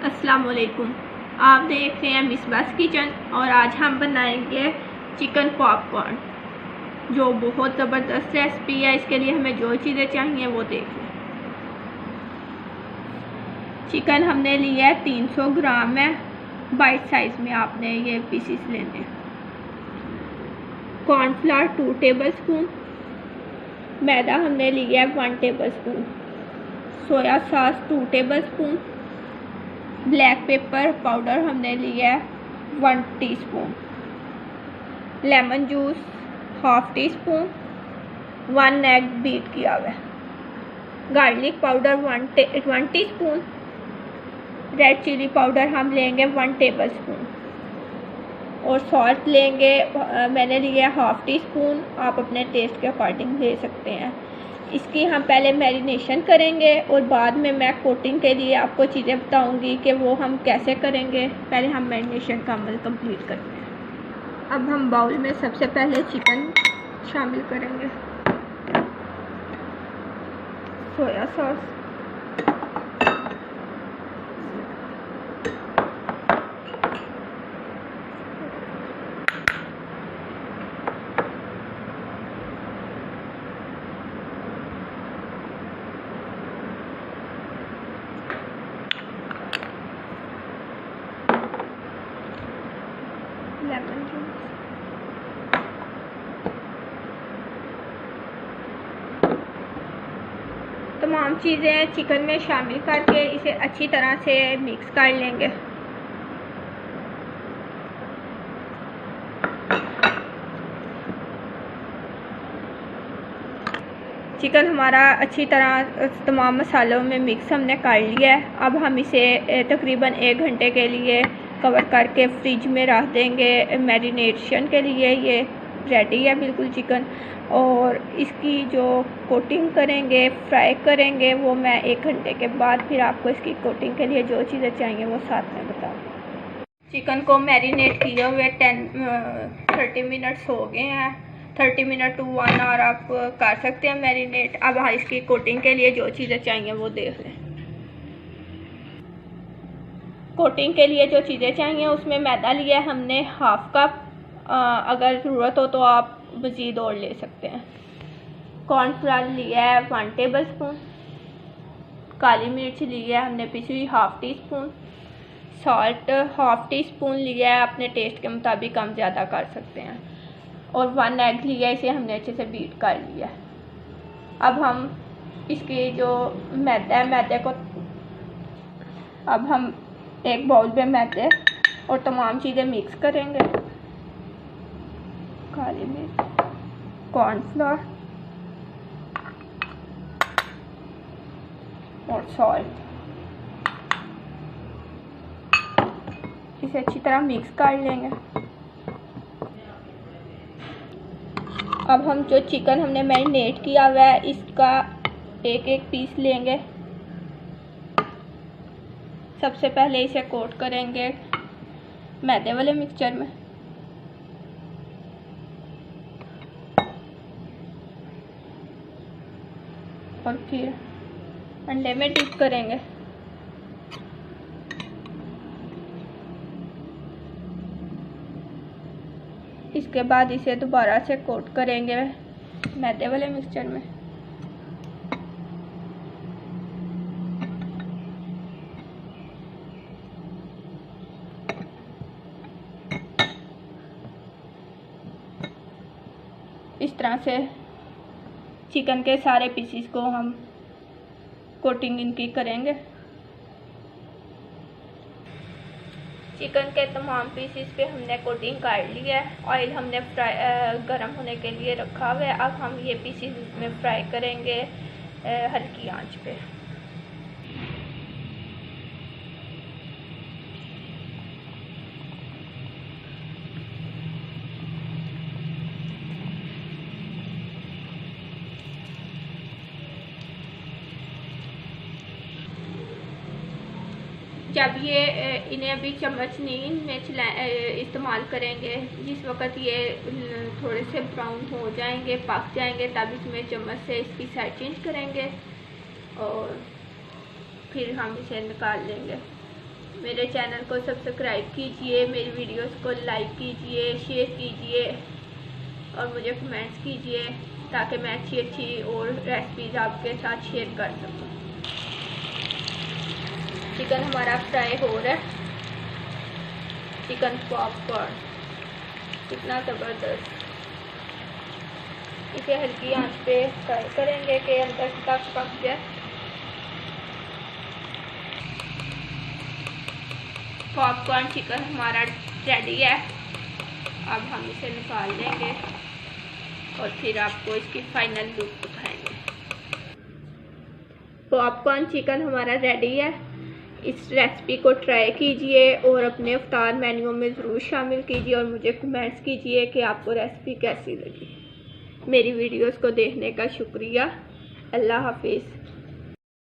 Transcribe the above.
अस्सलाम वालेकुम। आप देख रहे हैं मिसबास किचन और आज हम बनाएंगे चिकन पॉपकॉर्न, जो बहुत ज़बरदस्त रेसिपी है। इसके लिए हमें जो चीज़ें चाहिए वो देख लें। चिकन हमने लिया है 300 ग्राम है, बाइट साइज़ में आपने ये पीसीस लेने हैं। कॉर्नफ्लावर 2 टेबल स्पून, मैदा हमने लिया है 1 tablespoon, soya sauce 2 tablespoon, black pepper powder हमने लिया है 1 teaspoon, lemon juice 1/2 teaspoon, 1 egg beat किया हुआ है, garlic powder 1 teaspoon, red chili powder हम लेंगे 1 टेबल स्पून और सॉल्ट लेंगे मैंने लिया 1/2 टीस्पून। आप अपने टेस्ट के अकॉर्डिंग ले सकते हैं। इसकी हम पहले मैरिनेशन करेंगे और बाद में मैं कोटिंग के लिए आपको चीज़ें बताऊंगी कि वो हम कैसे करेंगे। पहले हम मैरिनेशन का अमल कंप्लीट करते हैं। अब हम बाउल में सबसे पहले चिकन शामिल करेंगे, सोया सॉस, लेमन जूस, तमाम चीज़ें चिकन में शामिल करके इसे अच्छी तरह से मिक्स कर लेंगे। चिकन हमारा अच्छी तरह तमाम मसालों में मिक्स हमने कर लिया है। अब हम इसे तकरीबन 1 घंटे के लिए कवर करके फ्रिज में रख देंगे मैरिनेशन के लिए। ये रेडी है बिल्कुल चिकन। और इसकी जो कोटिंग करेंगे, फ्राई करेंगे, वो मैं 1 घंटे के बाद फिर आपको इसकी कोटिंग के लिए जो चीज़ें चाहिए वो साथ में बताऊँ। चिकन को मैरिनेट किए हुए 30 मिनट्स हो गए हैं। 30 मिनट टू 1 आवर आप कर सकते हैं मैरिनेट। अब इसकी कोटिंग के लिए जो चीज़ें चाहिए वो देख लें। कोटिंग के लिए जो चीज़ें चाहिए उसमें मैदा लिया है हमने 1/2 कप। अगर ज़रूरत हो तो आप मज़ीद और ले सकते हैं। कॉर्नफ्लावर लिया है 1 टेबल स्पून, काली मिर्च लिया है हमने पिसी हुई 1/2 टीस्पून, सॉल्ट 1/2 टीस्पून लिया है, अपने टेस्ट के मुताबिक कम ज़्यादा कर सकते हैं, और 1 एग लिया है, इसे हमने अच्छे से बीट कर लिया। अब हम इसकी जो मैदा है, मैदे को अब हम एक बाउल में मैदे और तमाम चीज़ें मिक्स करेंगे। काली मिर्च, कॉर्नफ्लोर और सॉल्ट, इसे अच्छी तरह मिक्स कर लेंगे। अब हम जो चिकन हमने मैरिनेट किया हुआ है इसका एक पीस लेंगे। सबसे पहले इसे कोट करेंगे मैदे वाले मिक्सचर में, और फिर अंडे में डिप करेंगे। इसके बाद इसे दोबारा से कोट करेंगे मैदे वाले मिक्सचर में। इस तरह से चिकन के सारे पीसीस को हम कोटिंग इनकी करेंगे। चिकन के तमाम पीसीस पे हमने कोटिंग कर लिया है। ऑयल हमने गर्म होने के लिए रखा हुआ है। अब हम ये पीसीस में फ्राई करेंगे हल्की आंच पे। जब ये इन्हें अभी चम्मच नहीं में इस्तेमाल करेंगे, जिस वक्त ये थोड़े से ब्राउन हो जाएंगे, पक जाएंगे, तब इसमें चम्मच से इसकी साइड चेंज करेंगे और फिर हम इसे निकाल लेंगे। मेरे चैनल को सब्सक्राइब कीजिए, मेरी वीडियोस को लाइक कीजिए, शेयर कीजिए और मुझे कमेंट्स कीजिए ताकि मैं अच्छी अच्छी और रेसिपीज़ आपके साथ शेयर कर सकूं। चिकन हमारा फ्राई हो रहा है। चिकन पॉपकॉर्न कितना ज़बरदस्त। इसे हल्की आंच पे फ्राई करेंगे कि अंदर तक पक जाए। पॉपकॉर्न चिकन हमारा रेडी है। अब हम इसे निकाल लेंगे और फिर आपको इसकी फाइनल लुक दिखाएंगे। पॉपकॉर्न चिकन हमारा रेडी है। इस रेसिपी को ट्राई कीजिए और अपने इफ्तार मेन्यू में ज़रूर शामिल कीजिए और मुझे कमेंट्स कीजिए कि आपको रेसिपी कैसी लगी। मेरी वीडियोस को देखने का शुक्रिया। अल्लाह हाफिज़।